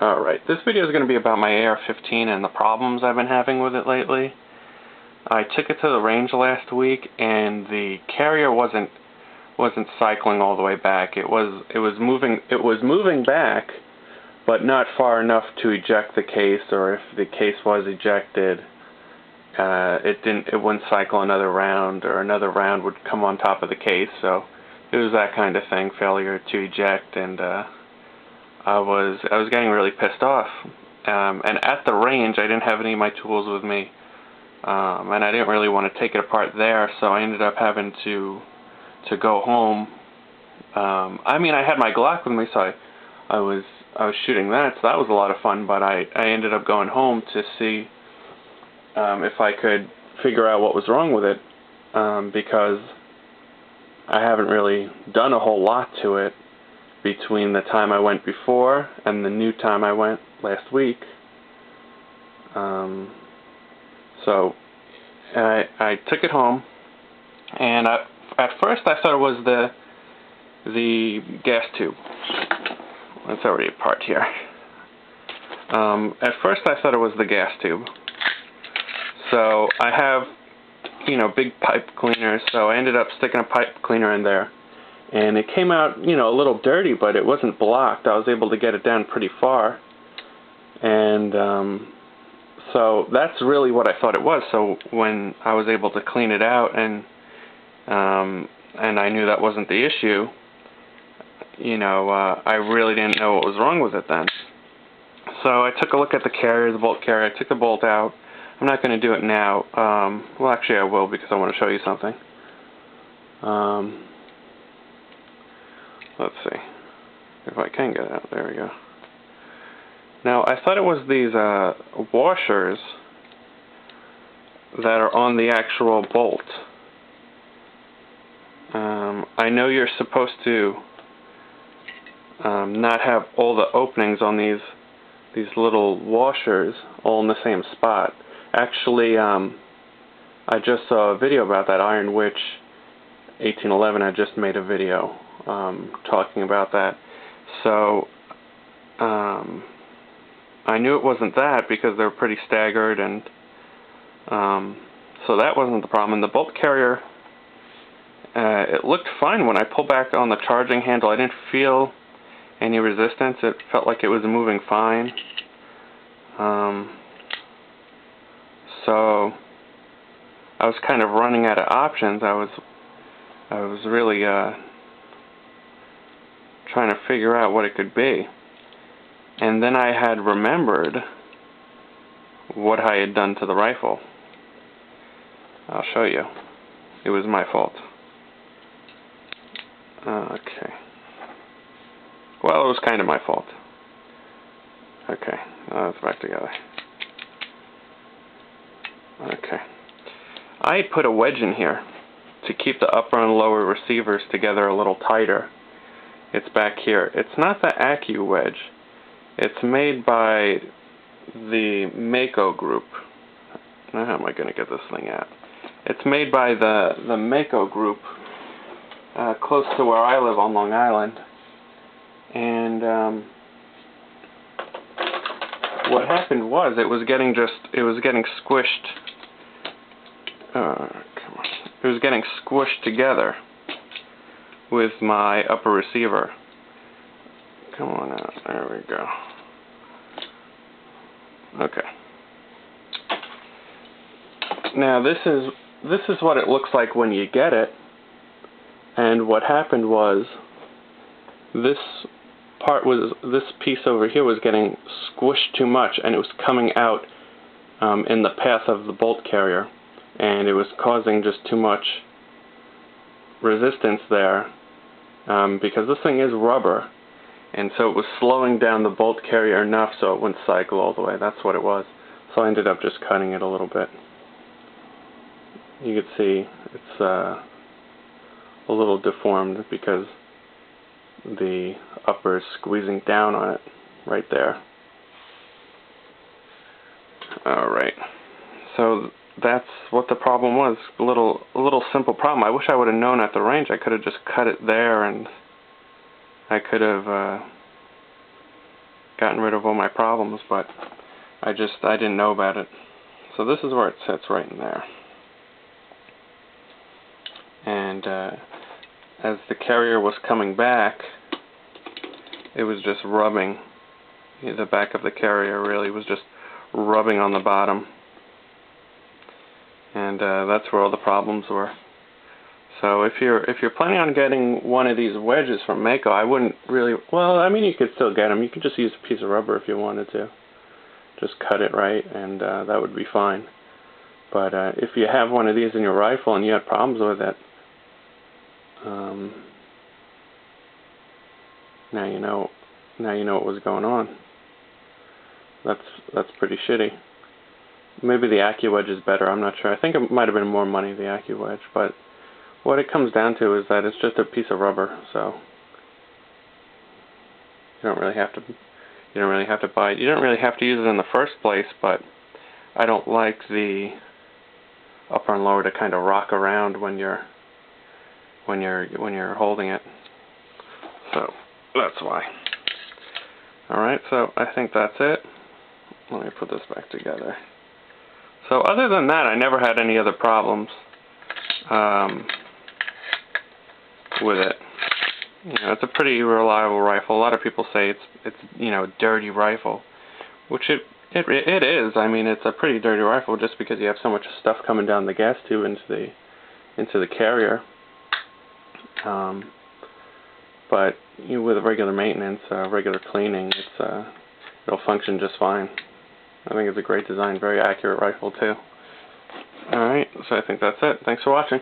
Alright, this video is going to be about my AR-15 and the problems I've been having with it lately. I took it to the range last week and the carrier wasn't cycling all the way back. It was moving back, but not far enough to eject the case, or if the case was ejected, it wouldn't cycle another round, or another round would come on top of the case. So it was that kind of thing, failure to eject, and I was getting really pissed off. And at the range, I didn't have any of my tools with me, and I didn't really want to take it apart there, so I ended up having to go home. I mean, I had my Glock with me, so I was shooting that, so that was a lot of fun. But I ended up going home to see if I could figure out what was wrong with it, because I haven't really done a whole lot to it between the time I went before and the new time I went last week. So I took it home, and at first I thought it was the gas tube. It's already apart here. At first I thought it was the gas tube. So I have, big pipe cleaners, so I ended up sticking a pipe cleaner in there. And it came out, a little dirty, but it wasn't blocked. I was able to get it down pretty far. And so that's really what I thought it was. So when I was able to clean it out and I knew that wasn't the issue, I really didn't know what was wrong with it then. So I took a look at the carrier, the bolt carrier. I took the bolt out. I'm not going to do it now. Well, actually I will, because I want to show you something. Let's see if I can get it out. There we go. Now, I thought it was these washers that are on the actual bolt. I know you're supposed to not have all the openings on these little washers all in the same spot. Actually, I just saw a video about that. Iron Witch 1811 I just made a video talking about that. So I knew it wasn't that because they're pretty staggered, and so that wasn't the problem. And the bolt carrier, it looked fine when I pulled back on the charging handle. I didn't feel any resistance. It felt like it was moving fine. So I was kind of running out of options. I was really trying to figure out what it could be. And then I had remembered what I had done to the rifle. I'll show you. It was my fault. Okay. Well, it was kind of my fault. Okay, it's back together. Okay. I had put a wedge in here to keep the upper and lower receivers together a little tighter. It's back here. It's not the Accu wedge. It's made by the Mako group. Now, how am I going to get this thing out? It's made by the Mako group, close to where I live on Long Island. And what happened was it was getting squished. Come on. It was getting squished together with my upper receiver. Come on out. There we go. Okay. Now this is what it looks like when you get it. And what happened was this piece over here was getting squished too much, and it was coming out in the path of the bolt carrier, and it was causing just too much resistance there, because this thing is rubber. And so it was slowing down the bolt carrier enough so it wouldn't cycle all the way. That's what it was. So I ended up just cutting it a little bit. You can see it's a little deformed because the upper is squeezing down on it right there. Alright. So that's what the problem was. A little simple problem. I wish I would have known at the range. I could have just cut it there, and I could have gotten rid of all my problems, but I didn't know about it. So this is where it sits, right in there. And as the carrier was coming back, it was just rubbing. The back of the carrier really was just rubbing on the bottom. And that's where all the problems were. So if you're planning on getting one of these wedges from Mako, I wouldn't really. Well, I mean, you could still get them. You could just use a piece of rubber if you wanted to. Just cut it right, and that would be fine. But if you have one of these in your rifle and you had problems with it, now you know what was going on. That's pretty shitty. Maybe the AccuWedge is better. I'm not sure. I think it might have been more money, the AccuWedge, but what it comes down to is that it's just a piece of rubber, so you don't really have to buy it. You don't really have to use it in the first place, but I don't like the upper and lower to kind of rock around when you're holding it. So that's why. Alright, so I think that's it. Let me put this back together. So other than that, I never had any other problems with it. You know, it's a pretty reliable rifle. A lot of people say it's a dirty rifle, which it is. I mean, it's a pretty dirty rifle just because you have so much stuff coming down the gas tube into the carrier. But with regular maintenance, regular cleaning, it'll function just fine. I think it's a great design, very accurate rifle too. Alright, so I think that's it. Thanks for watching.